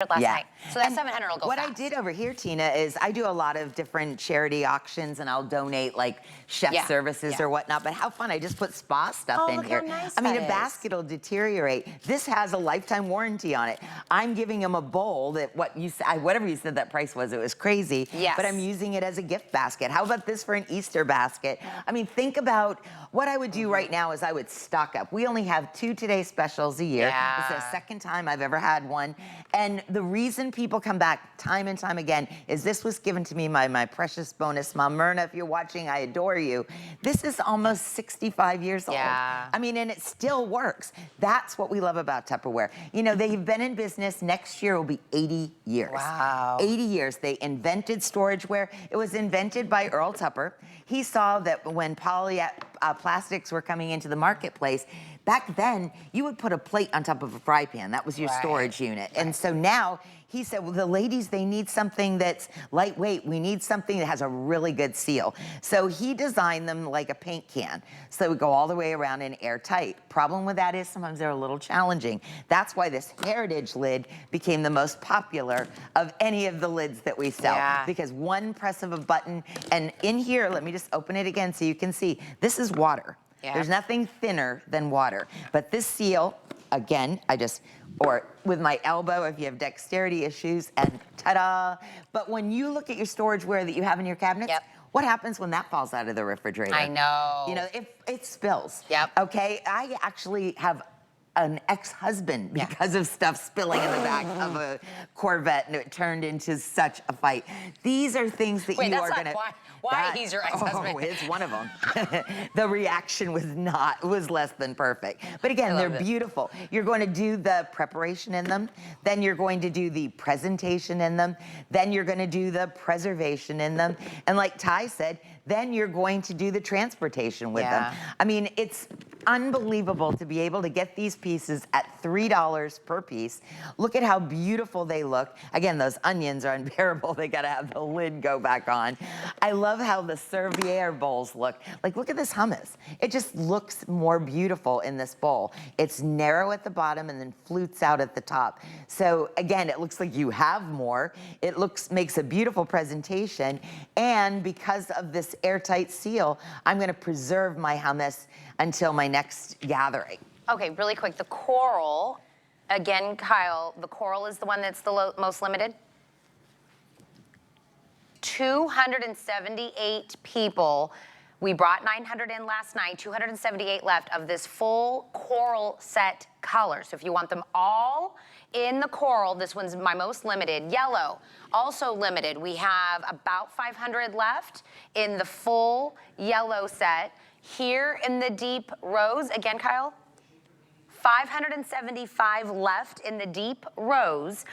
last night. So that 700 will go What fast. I did over here, Tina, is I do a lot of different charity auctions, and I'll donate like chef services or whatnot. But how fun! I just put spa stuff in look here. how nice I mean, that a is. basket will deteriorate. This has a lifetime warranty on it. I'm giving them a bowl that whatever you said that price was, it was crazy. Yes. But I'm using it as a gift basket. How about this for an Easter basket? I mean, think about what I would do right now is I would stock up. We only have 2 Today Specials a year. Yeah. It's the second time I've ever had one. And the reason people come back time and time again is this was given to me by my precious bonus mom. Myrna, if you're watching, I adore you. This is almost 65 years old. Yeah. I mean, and it still works. That's what we love about Tupperware. You know, they've been in business. Next year will be 80 years. Wow. 80 years. They invented storageware. It was invented by Earl Tupper. He saw that when plastics were coming into the marketplace, back then, you would put a plate on top of a fry pan. That was your storage unit. And so now, he said, well, the ladies, they need something that's lightweight. We need something that has a really good seal. So he designed them like a paint can. So it would go all the way around and airtight. Problem with that is sometimes they're a little challenging. That's why this heritage lid became the most popular of any of the lids that we sell. Yeah. Because one press of a button, and in here, let me just open it again so you can see, this is water. Yeah. There's nothing thinner than water. But this seal, again, or with my elbow if you have dexterity issues, and ta-da. But when you look at your storageware that you have in your cabinets, what happens when that falls out of the refrigerator? I know. You know, it spills. Yep. Okay, I actually have an ex-husband because of stuff spilling in the back of a Corvette, and it turned into such a fight. These are things that you are gonna. Why he's your ex-husband? Oh, it's one of them. The reaction was less than perfect. But again, they're beautiful. You're going to do the preparation in them, then you're going to do the presentation in them, then you're going to do the preservation in them, and like Ty said, then you're going to do the transportation with them. I mean, it's unbelievable to be able to get these pieces at $3 per piece. Look at how beautiful they look. Again, those onions are unbearable. They gotta have the lid go back on. I love how the Servier bowls look. Like, look at this hummus. It just looks more beautiful in this bowl. It's narrow at the bottom and then flutes out at the top. So again, it looks like you have more. It makes a beautiful presentation. And because of this airtight seal, I'm gonna preserve my hummus until my next gathering. Okay, really quick, the coral, again, Kyle, the coral is the one that's the most limited? 278 people. We brought 900 in last night, 278 left of this full coral set color. So if you want them all in the coral, this one's my most limited. Yellow, also limited. We have about 500 left in the full yellow set. Here in the deep rose, again, Kyle, 575 left in the deep rose.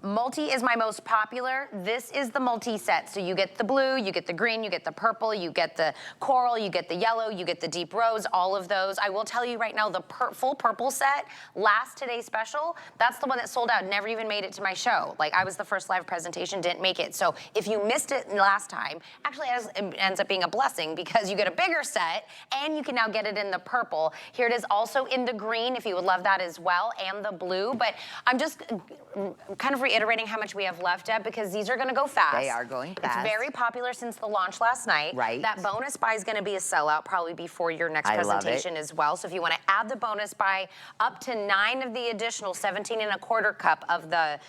Multi is my most popular. This is the multi set. So you get the blue, you get the green, you get the purple, you get the coral, you get the yellow, you get the deep rose, all of those. I will tell you right now, the full purple set, last Today Special, that's the one that sold out, never even made it to my show. Like, I was the first live presentation, didn't make it. So if you missed it last time, actually it ends up being a blessing because you get a bigger set and you can now get it in the purple. Here it is also in the green, if you would love that as well, and the blue. But I'm just kind of reiterating how much we have left, Deb, because these are going to go fast. They are going fast. It's very popular since the launch last night. Right. That bonus buy is going to be a sellout probably before your next presentation as well. So if you want to add the bonus buy up to 9 of the additional 17¼ cup of the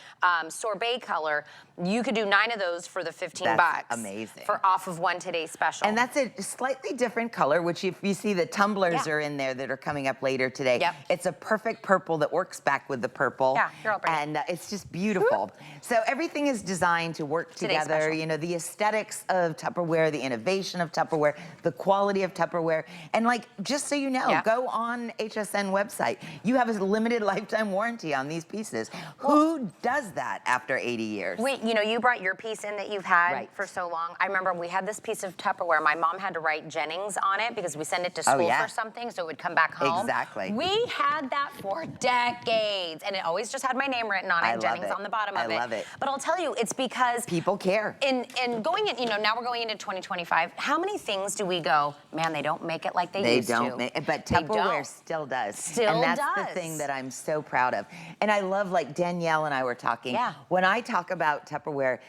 sorbet color, you could do 9 of those for the 15 bucks. Amazing. For off of one Today Special. And that's a slightly different color, which if you see the tumblers are in there that are coming up later today. It's a perfect purple that works back with the purple. Yeah, you're all pretty. And it's just beautiful. So everything is designed to work together. You know, the aesthetics of Tupperware, the innovation of Tupperware, the quality of Tupperware. And like, just so you know, go on HSN website. You have a limited lifetime warranty on these pieces. Who does that after 80 years? You know, you brought your piece in that you've had for so long. I remember we had this piece of Tupperware. My mom had to write Jennings on it because we send it to school for something, so it would come back home. Exactly. We We had that for decades, and it always just had my name written on it, I love Jennings it. on the bottom of it. I love it. But I'll tell you, it's because people care. In going in, you know, now we're going into 2025. How many things do we go, man, they don't make it like they used to? They don't make, but Tupperware still does. Still and that's does. the thing that I'm so proud of. And I love, like Danielle and I were talking. Yeah. When I talk about Tupperware,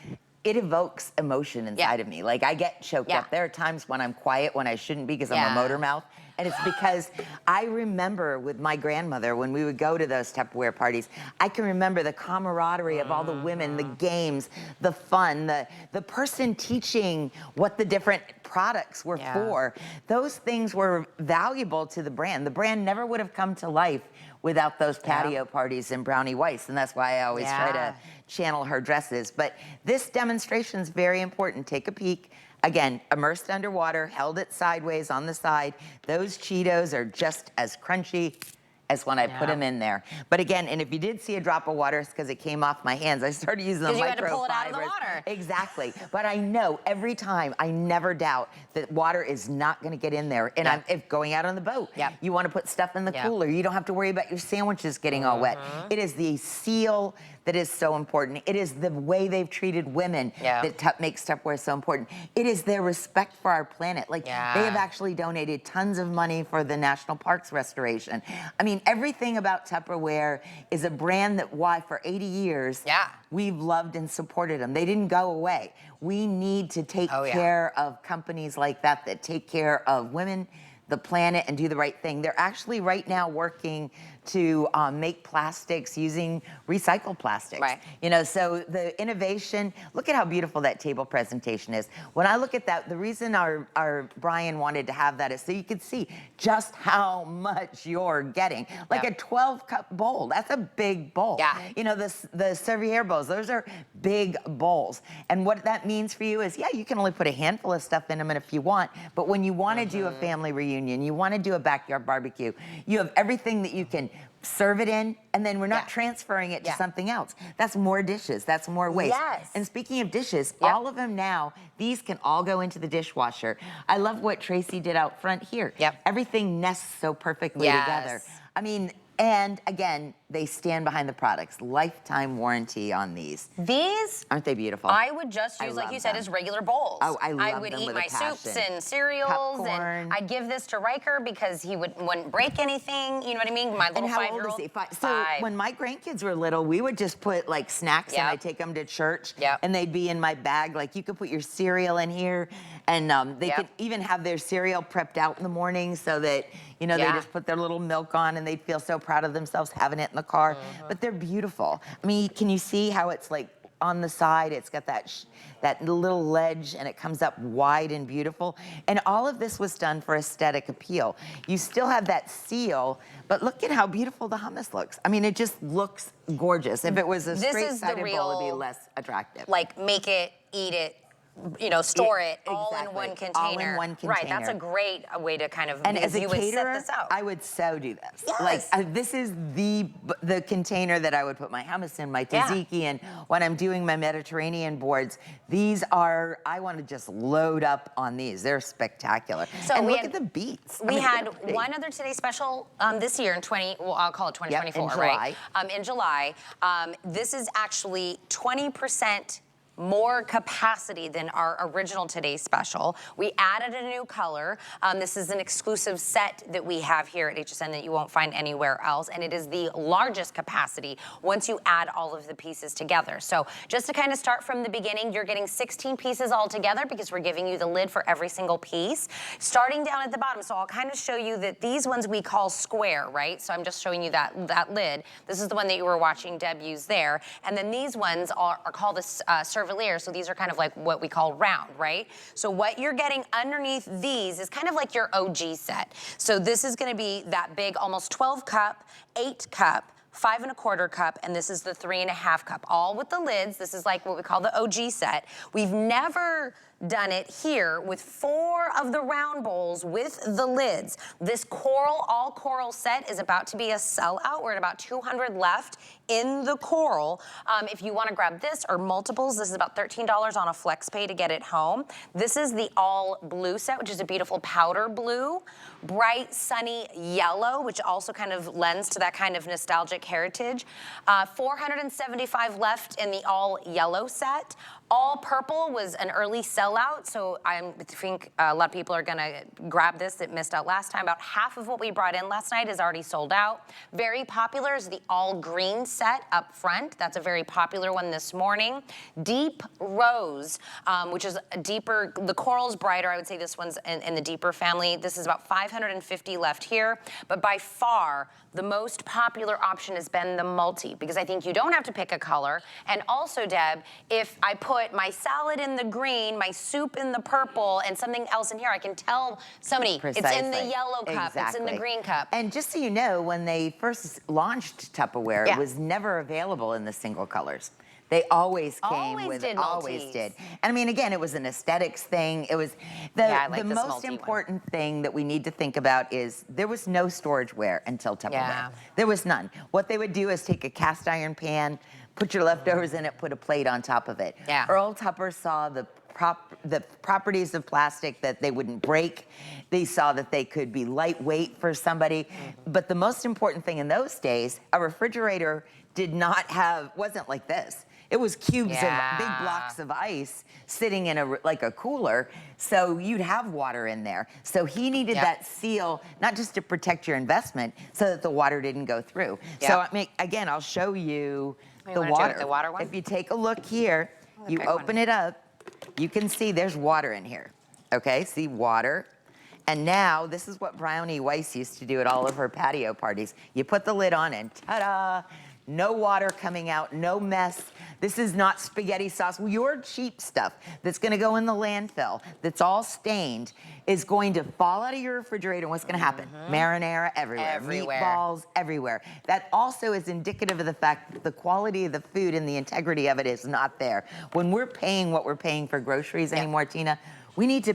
it evokes emotion inside of me. Like I get choked up. There are times when I'm quiet when I shouldn't be because I'm a motor mouth. And it's because I remember with my grandmother when we would go to those Tupperware parties, I can remember the camaraderie of all the women, the games, the fun, the person teaching what the different products were for. Those things were valuable to the brand. The brand never would have come to life without those patio parties in Brownie Weiss. And that's why I always try to channel her dresses. But this demonstration is very important. Take a peek. Again, immersed underwater, held it sideways on the side. Those Cheetos are just as crunchy as when I put them in there. But again, and if you did see a drop of water, it's because it came off my hands. I started using the microfibers. Because you had to pull it out of the water. Exactly. But I know every time, I never doubt that water is not going to get in there. And if going out on the boat, you want to put stuff in the cooler. You don't have to worry about your sandwiches getting all wet. It is the seal that is so important. It is the way they've treated women that makes Tupperware so important. It is their respect for our planet. Like they have actually donated tons of money for the national parks restoration. I mean, everything about Tupperware is a brand that why for 80 years we've loved and supported them. They didn't go away. We need to take care of companies like that that take care of women, the planet, and do the right thing. They're actually right now working to make plastics using recycled plastics. You know, so the innovation, look at how beautiful that table presentation is. When I look at that, the reason our Brian wanted to have that is so you could see just how much you're getting. Like a 12-cup bowl, that's a big bowl. You know, the Servier bowls, those are big bowls. And what that means for you is, you can only put a handful of stuff in them if you want, but when you want to do a family reunion, you want to do a backyard barbecue, you have everything that you can serve it in, and then we're not transferring it to something else. That's more dishes, that's more waste. And speaking of dishes, all of them now, these can all go into the dishwasher. I love what Tracy did out front here. Everything nests so perfectly together. I mean, and again, they stand behind the products. Lifetime warranty on these. These, aren't they beautiful? I would just use, like you said, as regular bowls. Oh, I love them I would eat with my a passion. soups and cereals, Popcorn. and I'd give this to Riker because he wouldn't break anything. You know what I mean? My little 5-year-old. And how old is he? So when my grandkids were little, we would just put like snacks and I'd take them to church, and they'd be in my bag. Like you could put your cereal in here, and they could even have their cereal prepped out in the morning so that you know they just put their little milk on and they'd feel so proud of themselves having it in the car. But they're beautiful. I mean, can you see how it's like on the side? It's got that little ledge and it comes up wide and beautiful. And all of this was done for aesthetic appeal. You still have that seal, but look at how beautiful the hummus looks. I mean, it just looks gorgeous. If it was a straight-sided bowl, it'd be less attractive. Like make it, eat it, you know, store it all in one container. All in one container. Right, that's a great way to kind of, and as a you would caterer, set this out. I would so do this. Like this is the container that I would put my hummus in, my tzatziki, and when I'm doing my Mediterranean boards, these are, I want to just load up on these. They're spectacular. So and look at the beets. We had one other Today Special this year in I'll call it 2024, right? In July. This is actually 20% more capacity than our original Today Special. We added a new color. This is an exclusive set that we have here at HSN that you won't find anywhere else, and it is the largest capacity once you add all of the pieces together. So just to kind of start from the beginning, you're getting 16 pieces all together because we're giving you the lid for every single piece. Starting down at the bottom, so I'll kind of show you that these ones we call square, right? So I'm just showing you that lid. This is the one that you were watching Deb use there. And then these ones are called a Cervelier, so these are kind of like what we call round, right? So what you're getting underneath these is kind of like your OG set. So this is gonna be that big, almost 12 cup, 8 cup, 5 1/4 cup, and this is the 3 1/2 cup, all with the lids. This is like what we call the OG set. We've never done it here with 4 of the round bowls with the lids. This coral, all coral set is about to be a sellout. We're at about 200 left in the coral. If you want to grab this or multiples, this is about $13 on a flex pay to get it home. This is the all blue set, which is a beautiful powder blue, bright sunny yellow, which also kind of lends to that kind of nostalgic heritage. 475 left in the all yellow set. All purple was an early sellout, so I think a lot of people are gonna grab this that missed out last time. About half of what we brought in last night is already sold out. Very popular is the all green set up front. That's a very popular one this morning. Deep rose, which is a deeper, the coral's brighter. I would say this one's in the deeper family. This is about 550 left here, but by far the most popular option has been the multi, because I think you don't have to pick a color. And also, Deb, if I put my salad in the green, my soup in the purple, and something else in here, I can tell somebody Precisely. it's in the yellow cup, Exactly. it's in the green cup. And just so you know, when they first launched Tupperware, Yeah. it was never available in the single colors. They always came Always with did always multis. did. And I mean, again, it was an aesthetics thing. It was Yeah, I like the this most multi one. important thing that we need to think about is there was no storageware until Tupperware. Yeah. There was none. What they would do is take a cast iron pan, put your leftovers in it, put a plate on top of it. Yeah. Earl Tupper saw the properties of plastic, that they wouldn't break. They saw that they could be lightweight for somebody. But the most important thing in those days, a refrigerator wasn't like this. It was cubes Yeah. of big blocks of ice sitting in like a cooler, so you'd have water in there. So he needed Yep. that seal, not just to protect your investment, so that the water didn't go through. Yep. So I mean, again, I'll show you You the wanna do it water. with the water one? If you take a look here, you big one. open it up, you can see there's water in here. Okay, see water. And now, this is what Brownie Weiss used to do at all of her patio parties. You put the lid on and ta-da, no water coming out, no mess. This is not spaghetti sauce. Your cheap stuff that's gonna go in the landfill, that's all stained, is going to fall out of your refrigerator, and what's gonna happen? Marinara everywhere. Everywhere. Meatballs everywhere. That also is indicative of the fact that the quality of the food and the integrity of it is not there. When we're paying what we're paying for groceries anymore, Tina, we need to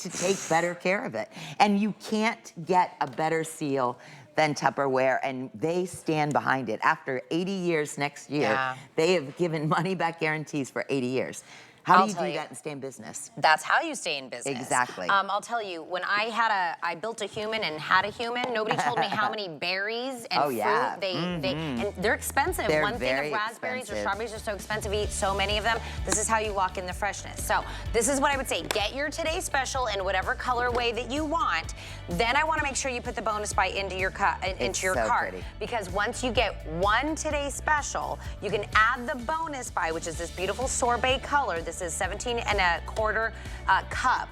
take better care of it. And you can't get a better seal than Tupperware, and they stand behind it. After 80 years next year, Yeah. they have given money back guarantees for 80 years. How I'll do you tell do you. that and stay in business? That's how you stay in business. Exactly. I'll tell you, when I built a human and had a human, nobody told me how many berries and Oh, fruit yeah. and they're expensive. They're One thing of very raspberries or expensive. strawberries are so expensive, you eat so many of them. This is how you lock in the freshness. So this is what I would say. Get your Today Special in whatever colorway that you want. Then I want to make sure you put the bonus buy into your It's your so cart. pretty. Because once you get one Today Special, you can add the bonus buy, which is this beautiful sorbet color. This is 17 and a quarter cup.